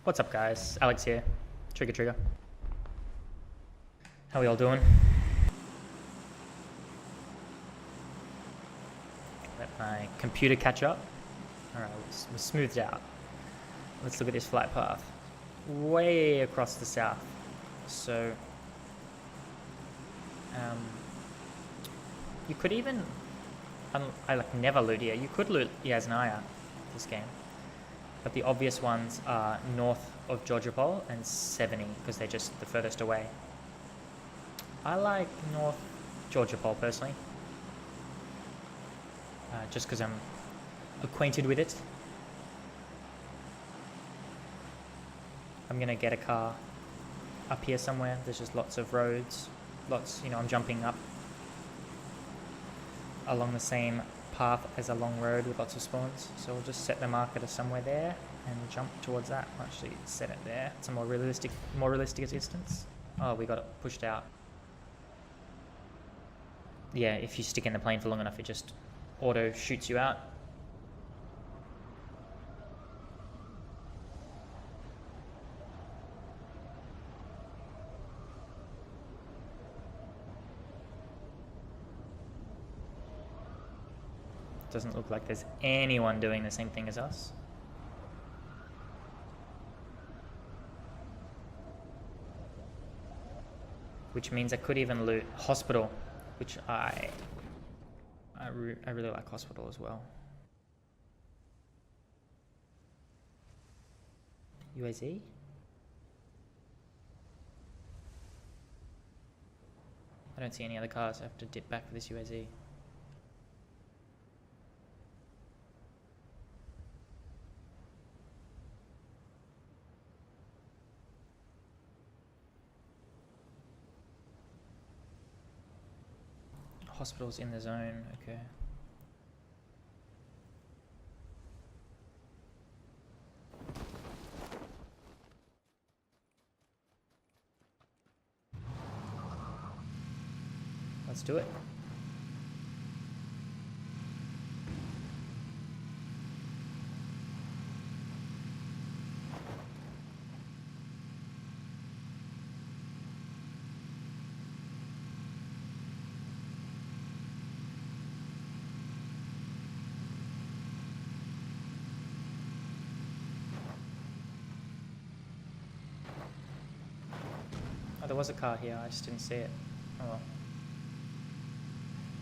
What's up guys, Alex here, Trigger. How we all doing? Let my computer catch up. Alright, we're smoothed out. Let's look at this flight path. Way across the south. So, you could even, I never loot here, you could loot Yasnaya this game. But the obvious ones are north of Georgopol and 70 because they're just the furthest away. I like North Georgopol personally, just because I'm acquainted with it. I'm gonna get a car up here somewhere. There's just lots of roads, I'm jumping up along the same path as a long road with lots of spawns. So we'll just set the marker to somewhere there and jump towards that. I'll actually set it there. It's a more realistic distance. Oh, we got it pushed out. Yeah, if you stick in the plane for long enough, it just auto shoots you out. Doesn't look like there's anyone doing the same thing as us. Which means I could even loot hospital, which I really like hospital as well. UAZ? I don't see any other cars. I have to dip back for this UAZ. Hospital's in the zone, okay. Let's do it. Oh, there was a car here, I just didn't see it. Oh well.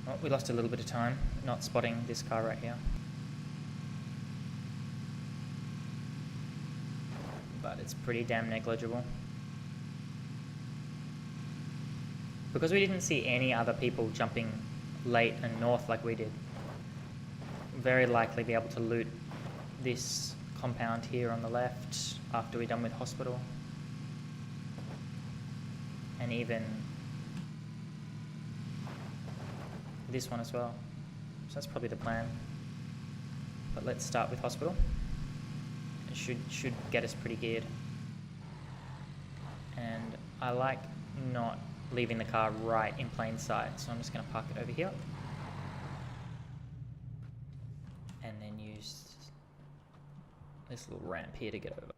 Well, we lost a little bit of time not spotting this car right here. But it's pretty damn negligible. Because we didn't see any other people jumping late and north like we did, very likely be able to loot this compound here on the left after we're done with hospital. And even this one as well. So that's probably the plan. But let's start with hospital. It should get us pretty geared. And I like not leaving the car right in plain sight, so I'm just going to park it over here. And then use this little ramp here to get over.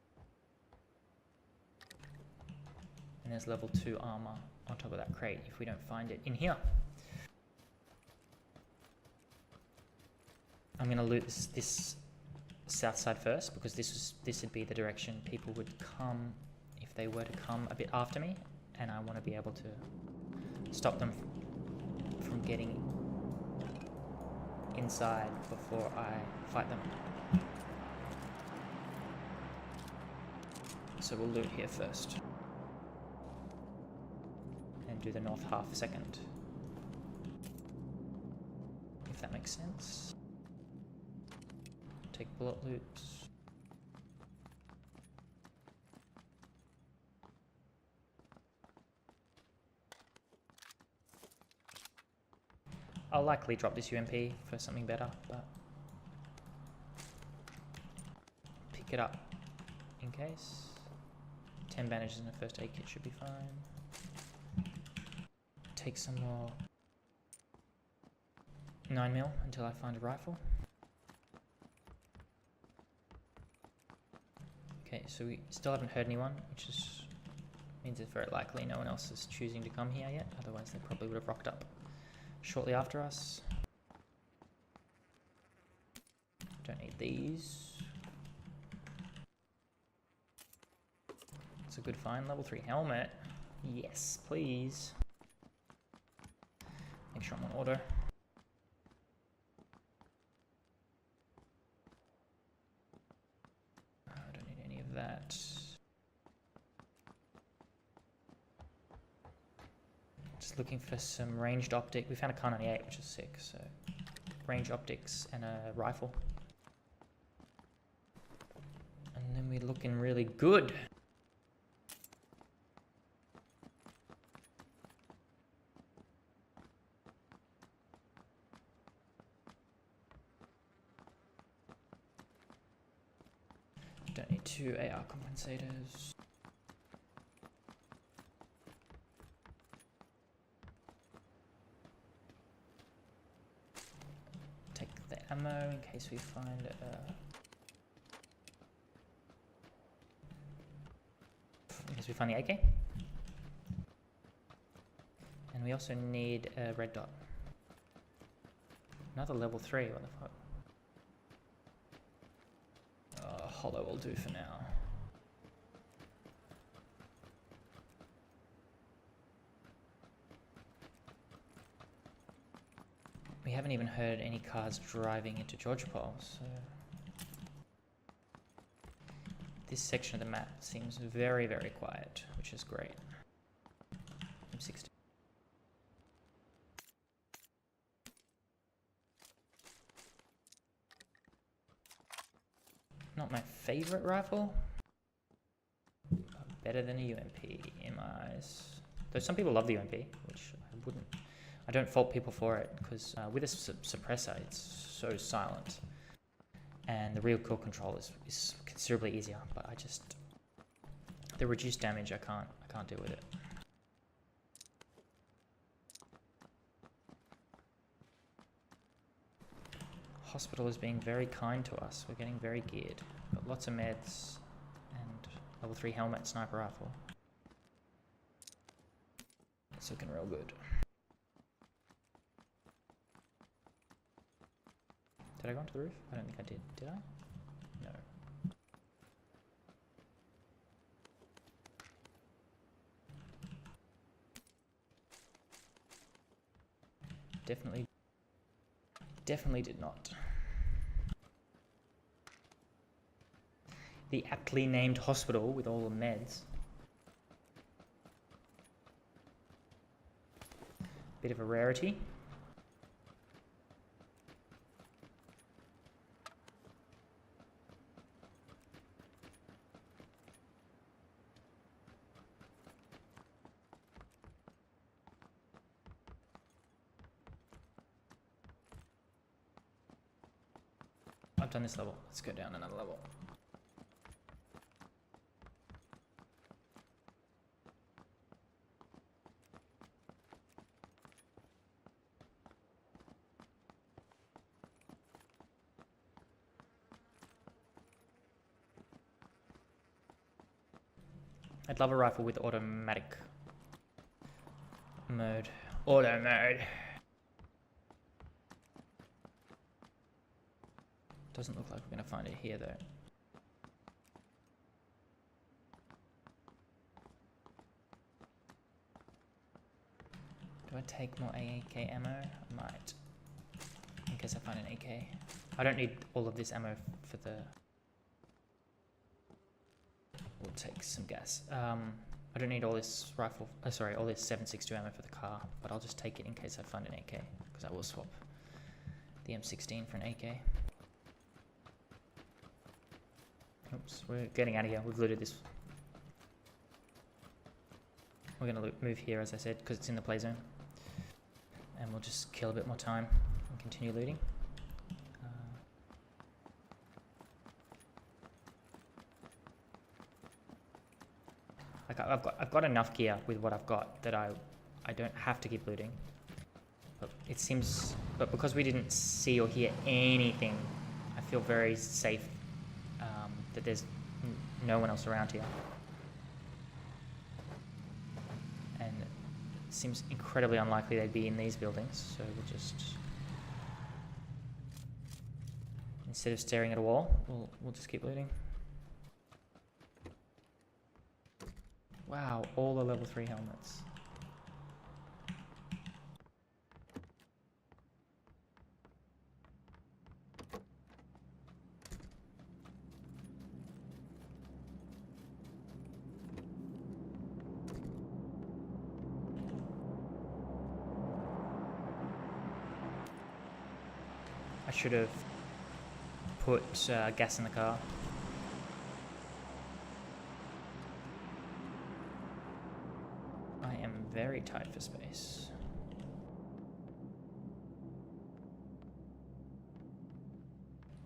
And there's level 2 armor on top of that crate if we don't find it in here. I'm going to loot this south side first because this would be the direction people would come if they were to come a bit after me, and I want to be able to stop them from getting inside before I fight them. So we'll loot here first. Do the north half second, if that makes sense. Take bullet loops. I'll likely drop this UMP for something better, but pick it up in case. 10 bandages and a first aid kit should be fine. Take some more 9mm until I find a rifle. Okay, so we still haven't heard anyone, which means it's very likely no one else is choosing to come here yet. Otherwise, they probably would have rocked up shortly after us. Don't need these. It's a good find. Level 3 helmet. Yes, please. Make sure I'm on order. I don't need any of that. Just looking for some ranged optic. We found a Kar 98, which is sick. So, range optics and a rifle. And then we're looking really good. Don't need 2 AR compensators. Take the ammo in case we find the AK. And we also need a red dot. Another level 3, what the fuck? Hollow will do for now. We haven't even heard any cars driving into Georgopol, so this section of the map seems very, very quiet, which is great. M60. Not my favorite rifle, but better than a UMP in my eyes. Though some people love the UMP, which I wouldn't. I don't fault people for it, because with a suppressor, it's so silent. And the recoil control is considerably easier, but the reduced damage, I can't deal with it. Hospital is being very kind to us. We're getting very geared. Got lots of meds and level 3 helmet, sniper rifle. It's looking real good. Did I go onto the roof? I don't think I did. Did I? No. Definitely did not. The aptly named hospital with all the meds. Bit of a rarity. I've done this level. Let's go down another level. I'd love a rifle with automatic mode. Auto mode. Doesn't look like we're going to find it here though. Do I take more AK ammo? I might. In case I find an AK. I don't need all of this ammo for the... We'll take some gas. I don't need all this rifle, all this 7.62 ammo for the car, but I'll just take it in case I find an AK, because I will swap the M16 for an AK. Oops, we're getting out of here. We've looted this. We're going to move here, as I said, because it's in the play zone. And we'll just kill a bit more time and continue looting. Like I've got enough gear with what I've got that I don't have to keep looting. But it seems, but because we didn't see or hear anything, I feel very safe that there's no one else around here. And it seems incredibly unlikely they'd be in these buildings, so we'll just... Instead of staring at a wall, we'll just keep looting. Wow, all the level 3 helmets. I should have put gas in the car. I am very tight for space.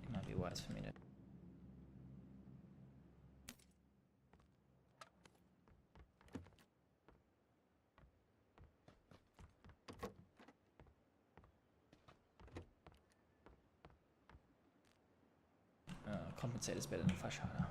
It might be wise for me to... Compensator's better than flash harder.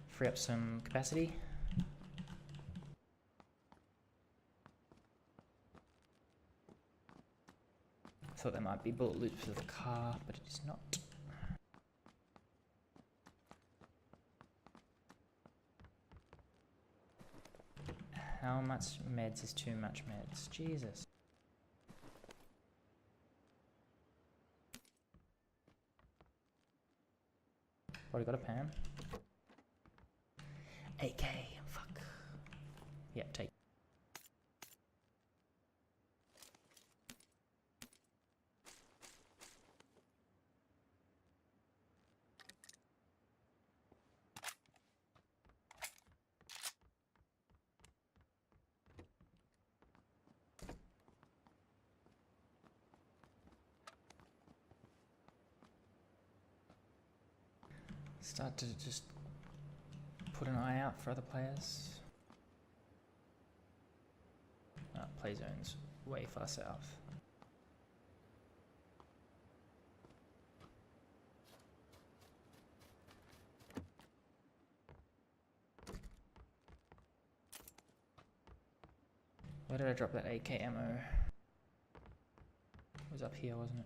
Free up some capacity. Thought there might be bullet loops for the car, but it is not. How much meds is too much meds? Jesus. Already got a pan. AK, fuck. Yep, take. Start to just put an eye out for other players. Play zones way far south. Where did I drop that AK ammo? It was up here, wasn't it?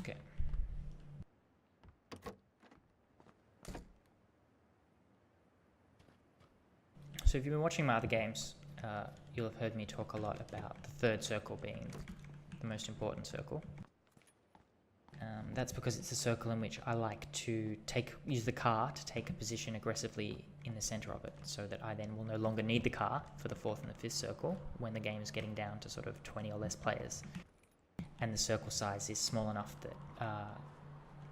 Okay. So if you've been watching my other games, you'll have heard me talk a lot about the third circle being the most important circle. That's because it's a circle in which I like to use the car to take a position aggressively in the center of it, so that I then will no longer need the car for the fourth and the fifth circle when the game is getting down to sort of 20 or less players. And the circle size is small enough that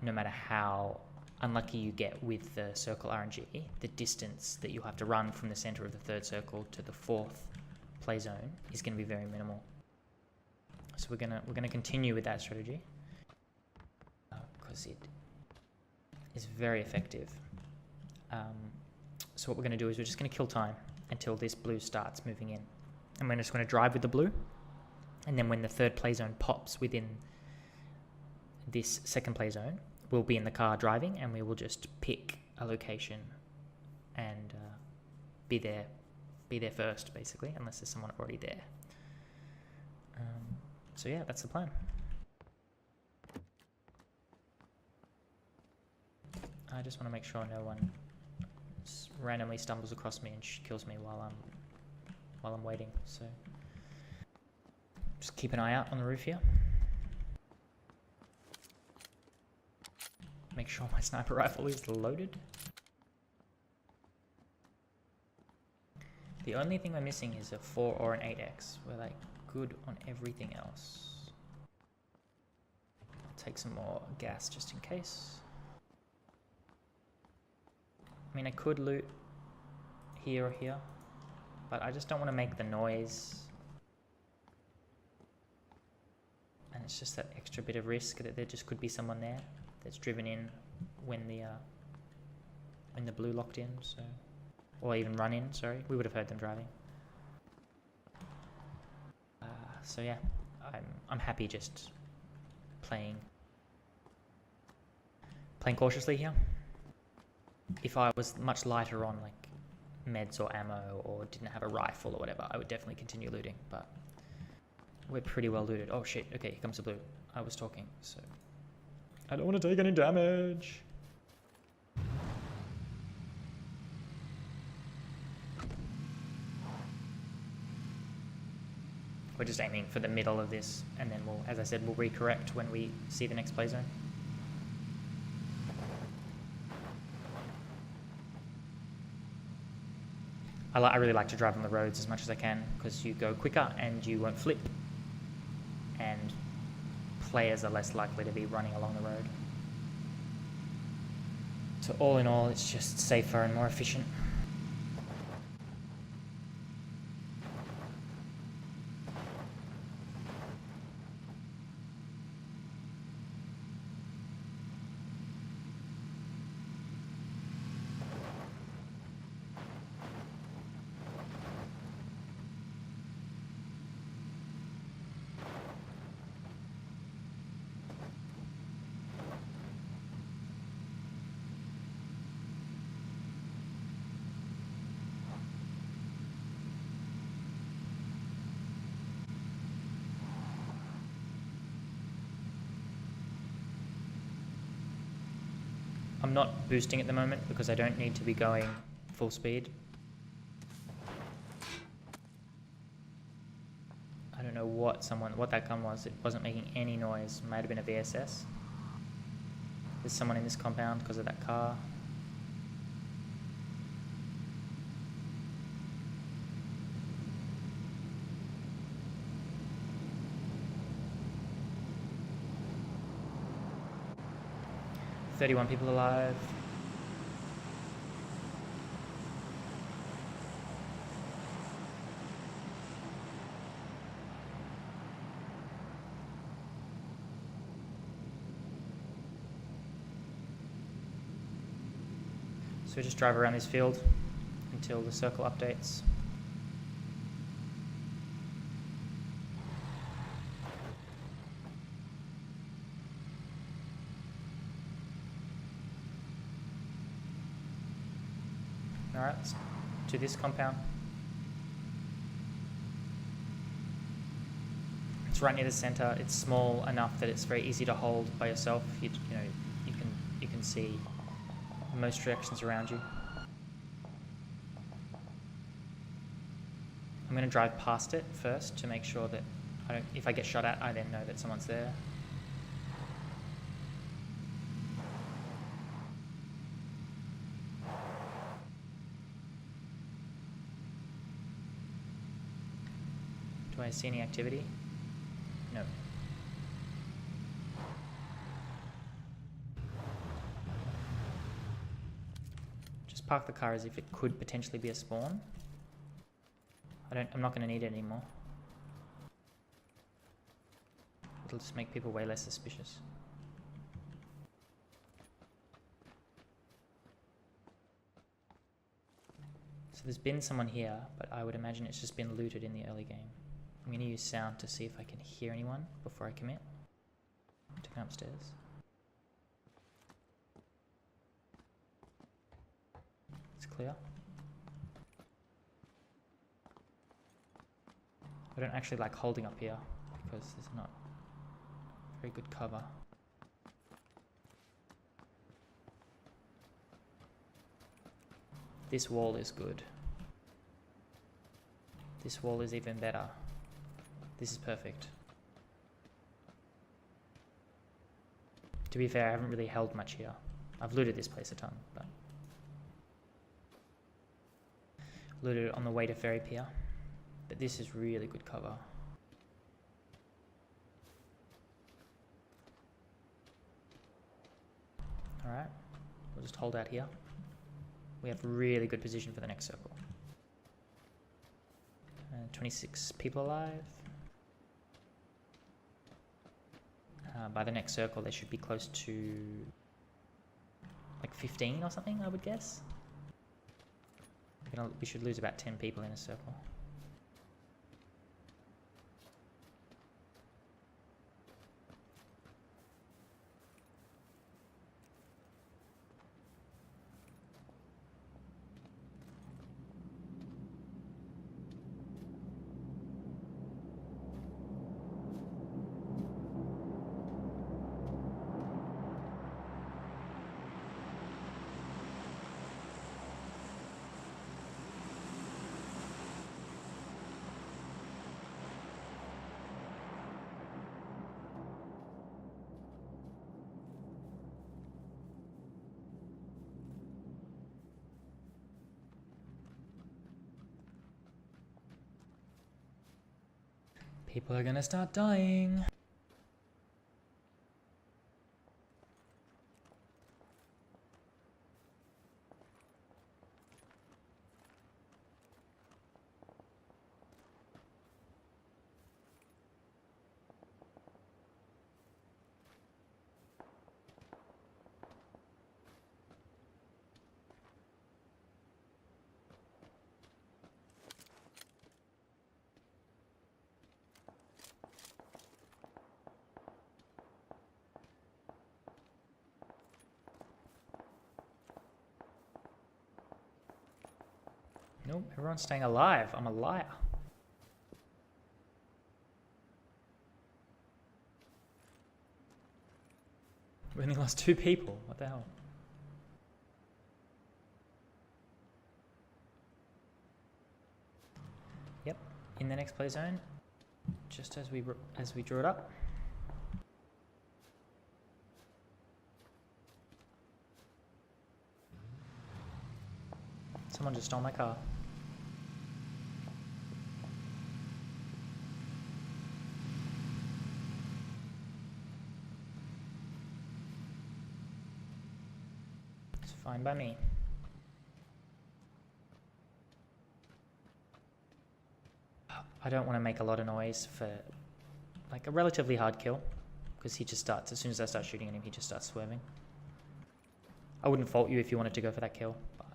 no matter how unlucky you get with the circle RNG, the distance that you have to run from the center of the third circle to the fourth play zone is going to be very minimal. So we're gonna continue with that strategy because it is very effective. So what we're going to do is we're just going to kill time until this blue starts moving in, and we're just going to drive with the blue. And then when the third play zone pops within this second play zone, we'll be in the car driving, and we will just pick a location and be there first, basically, unless there's someone already there. So yeah, that's the plan. I just want to make sure no one randomly stumbles across me and kills me while I'm waiting. So just keep an eye out on the roof here. Make sure my sniper rifle is loaded. The only thing we're missing is a 4 or an 8x. We're like good on everything else. I'll take some more gas just in case. I mean, I could loot here or here, but I just don't want to make the noise and it's just that extra bit of risk that there just could be someone there that's driven in when the blue locked in, so, or even run in, sorry. We would have heard them driving. So yeah, I'm happy just playing cautiously here. If I was much lighter on like meds or ammo or didn't have a rifle or whatever, I would definitely continue looting, but we're pretty well looted. Oh shit, okay, here comes the blue. I was talking, so I don't want to take any damage. We're just aiming for the middle of this, and then we'll, as I said, we'll recorrect when we see the next play zone. I really like to drive on the roads as much as I can, because you go quicker and you won't flip, and players are less likely to be running along the road. So all in all, it's just safer and more efficient. I'm not boosting at the moment because I don't need to be going full speed. I don't know what that gun was. It wasn't making any noise. Might have been a VSS. There's someone in this compound because of that car. "31 people alive." So we just drive around this field until the circle updates. Alright, let's do this compound. It's right near the center. It's small enough that it's very easy to hold by yourself. You can see most directions around you. I'm going to drive past it first to make sure that if I get shot at, I then know that someone's there. Do I see any activity? No. Just park the car as if it could potentially be a spawn. I'm not going to need it anymore. It'll just make people way less suspicious. So there's been someone here, but I would imagine it's just been looted in the early game. I'm going to use sound to see if I can hear anyone before I commit to go upstairs. It's clear. I don't actually like holding up here because there's not very good cover. This wall is good. This wall is even better. This is perfect. To be fair, I haven't really held much here. I've looted this place a ton, but looted it on the way to Ferry Pier. But this is really good cover. Alright, we'll just hold out here. We have really good position for the next circle. 26 people alive. by the next circle they should be close to like 15 or something, I would guess. We should lose about 10 people in a circle. People are gonna start dying. Nope, everyone's staying alive. I'm a liar. We only lost 2 people. What the hell? Yep, in the next play zone, just as we drew it up. Someone just stole my car. It's fine by me. I don't want to make a lot of noise for like a relatively hard kill, because he just starts, as soon as I start shooting at him, he just starts swerving. I wouldn't fault you if you wanted to go for that kill, but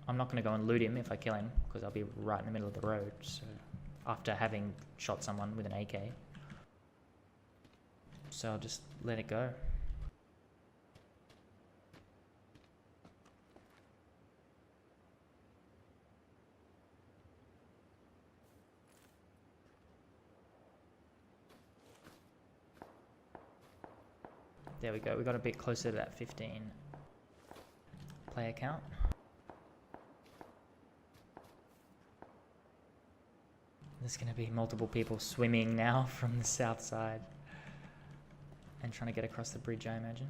I'm not going to go and loot him if I kill him, because I'll be right in the middle of the road. So after having shot someone with an AK, so I'll just let it go. There we go, we got a bit closer to that 15 player count. There's going to be multiple people swimming now from the south side and trying to get across the bridge, I imagine.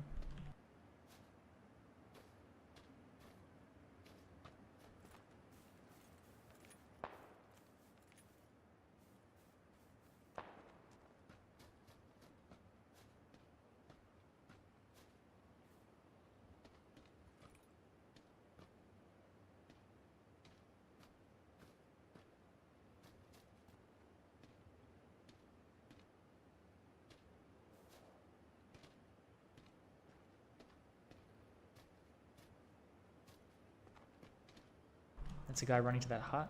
That's a guy running to that hut.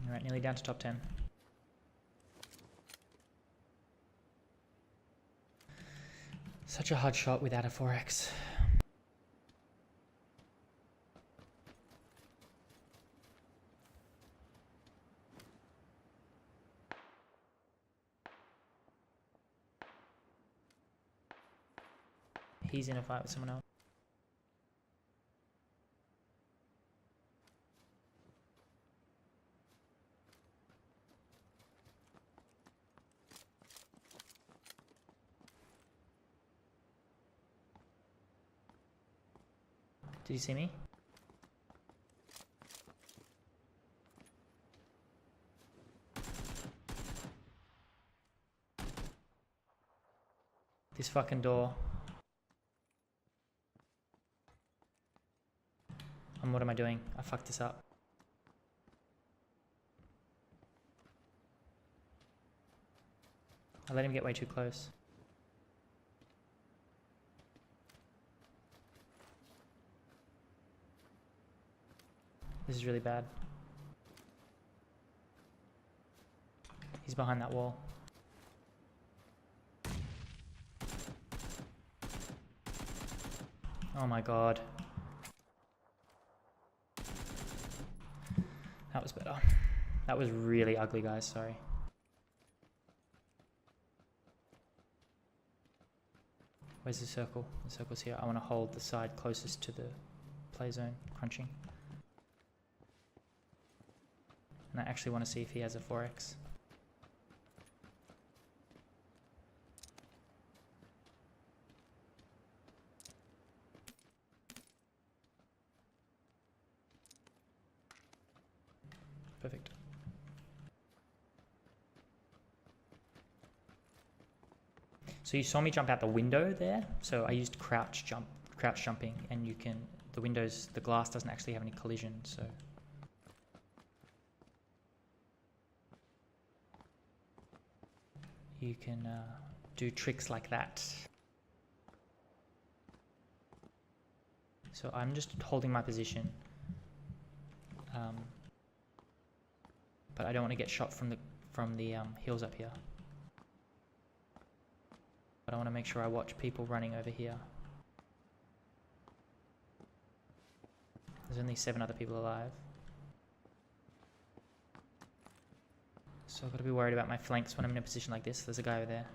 Alright, nearly down to top 10. Such a hard shot without a 4x. He's in a fight with someone else. Did you see me? This fucking door. And what am I doing? I fucked this up. I let him get way too close. This is really bad. He's behind that wall. Oh my god. That was better. That was really ugly, guys, sorry. Where's the circle? The circle's here. I want to hold the side closest to the play zone, crunching. And I actually want to see if he has a 4x. Perfect. So you saw me jump out the window there. So I used crouch jumping, and you can, the glass doesn't actually have any collision, so. You can do tricks like that. So I'm just holding my position. But I don't want to get shot from the hills up here. But I want to make sure I watch people running over here. There's only 7 other people alive. So I've got to be worried about my flanks when I'm in a position like this. There's a guy over there.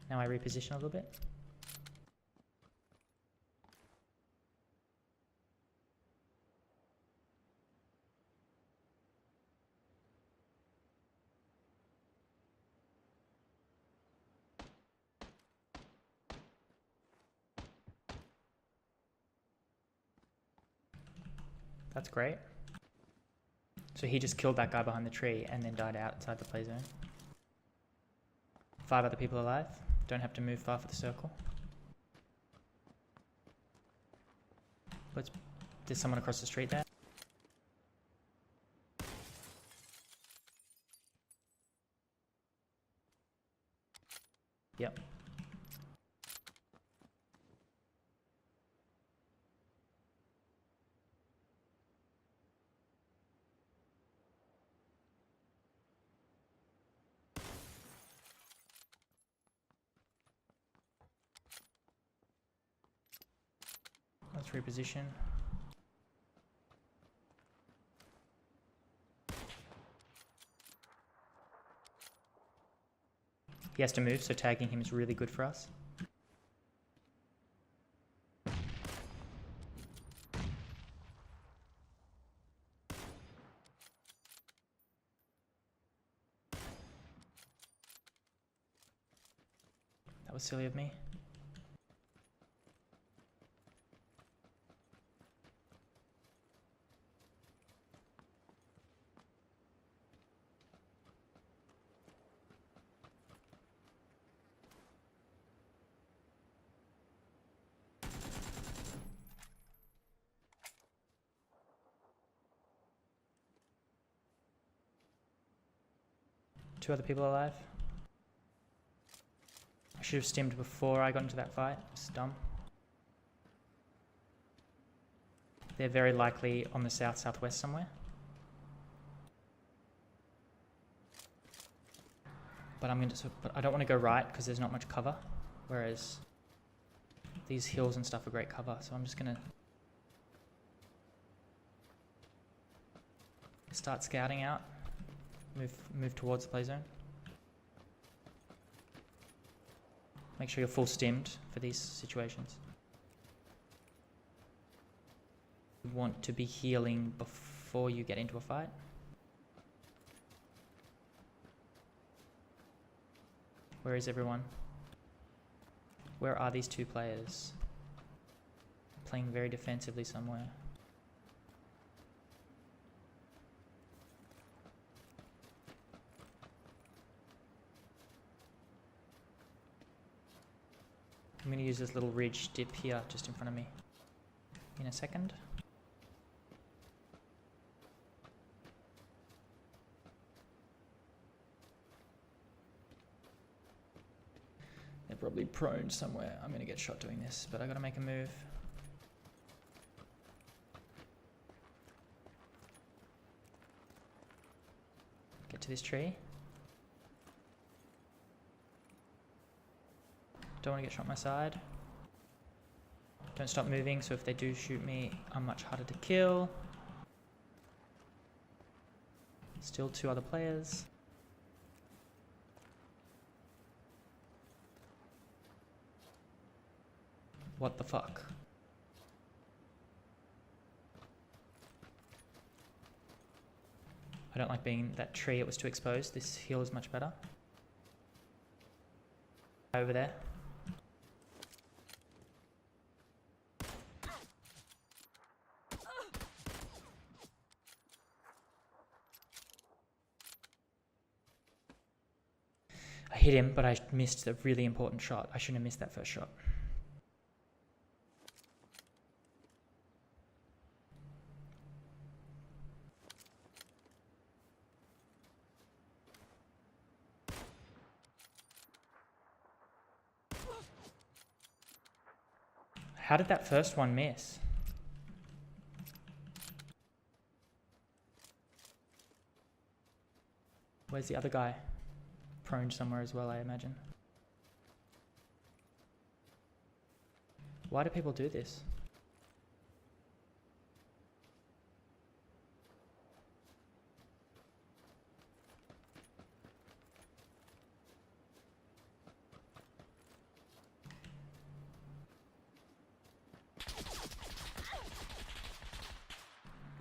Now I reposition a little bit. That's great. So he just killed that guy behind the tree and then died outside the play zone. 5 other people alive. Don't have to move far for the circle. There's someone across the street there. Yep. Let's reposition. He has to move, so tagging him is really good for us. That was silly of me. Two other people alive. I should have stimmed before I got into that fight. It's dumb. They're very likely on the southwest somewhere. But but I don't want to go right because there's not much cover. Whereas these hills and stuff are great cover. So I'm just gonna start scouting out. Move towards the play zone. Make sure you're full stimmed for these situations. want to be healing before you get into a fight. Where is everyone? Where are these two players? Playing very defensively somewhere. I'm going to use this little ridge dip here just in front of me in a second. They're probably prone somewhere. I'm going to get shot doing this, but I got to make a move. Get to this tree. Don't want to get shot on my side. Don't stop moving, so if they do shoot me, I'm much harder to kill. Still two other players. What the fuck? I don't like being in that tree, it was too exposed. This hill is much better. Over there. I hit him, but I missed a really important shot. I shouldn't have missed that first shot. How did that first one miss? Where's the other guy? Prone somewhere as well, I imagine. Why do people do this?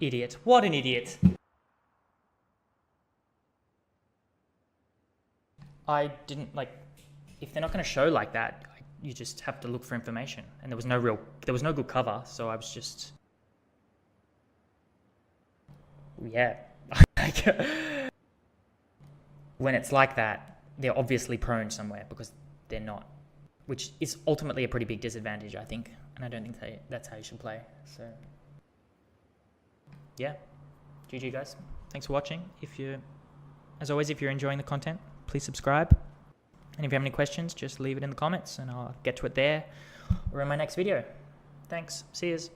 Idiot. What an idiot. I didn't, like, if they're not going to show like that, you just have to look for information. And there was no good cover, so I was just, yeah. When it's like that, they're obviously prone somewhere because they're not, which is ultimately a pretty big disadvantage, I think. And I don't think that's how you should play, so. Yeah, GG guys. Thanks for watching. As always, if you're enjoying the content, please subscribe. And if you have any questions, just leave it in the comments and I'll get to it there or in my next video. Thanks. See yous.